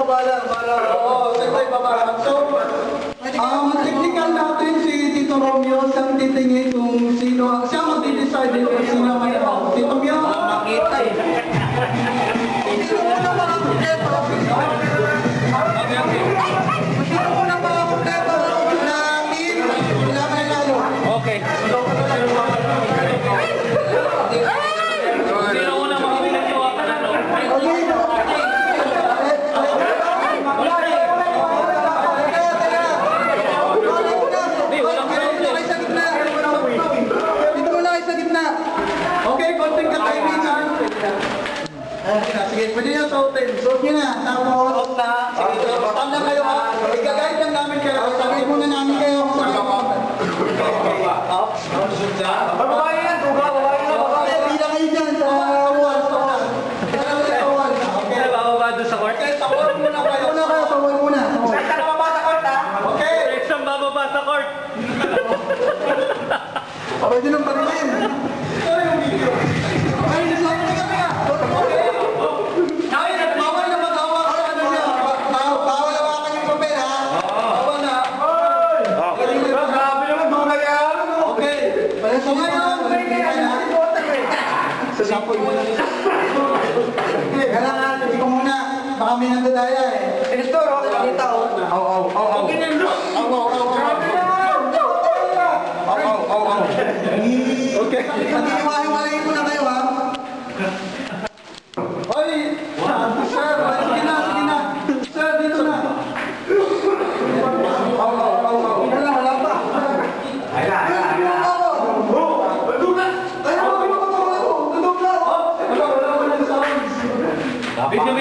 Oo, siyempre babalang. So, ang technical natin si Tito Romeo, siyang titingin kung sino, siya mag-decide kung sino may out. Tito Romeo? Makita eh. Sino muna mga kumpleto? Sino muna mga kumpleto? Namin, wala ka lalo. Okay. Sino una makapila ko ako na no? Okay, konting katahimikan. Sige, pwede nyo sautin. Suot nyo na. Tapos, stand na kayo ha. Igagayad lang namin kayo. Sabihin muna namin kayo. Babae yan, babae na. Pila kayo dyan sa wall. Okay, bababa doon sa court. Okay, sa wall muna kayo. Sa wall muna. Saan ka nababa sa court ha? Okay. Exam bababa sa court. Pwede nang parilin. Ito yung video. Ay, nasabi ka kaya. Bawal na mag-hawak sa ano niya. Bawal hawakan yung papel ha. Bawal na. Grabe naman, mga nagyayaro mo. Okay. So ngayon, sasapoy mo na. Okay, kailangan, hindi ko muna. Baka may nagdadaya eh. Pastor, okay tao. Okay na bro. Okay. Pag-iwahiwalayin mo na kayo ha. Hoy! Sir, sige na. Sir, dito na. Wala pa. Bitin.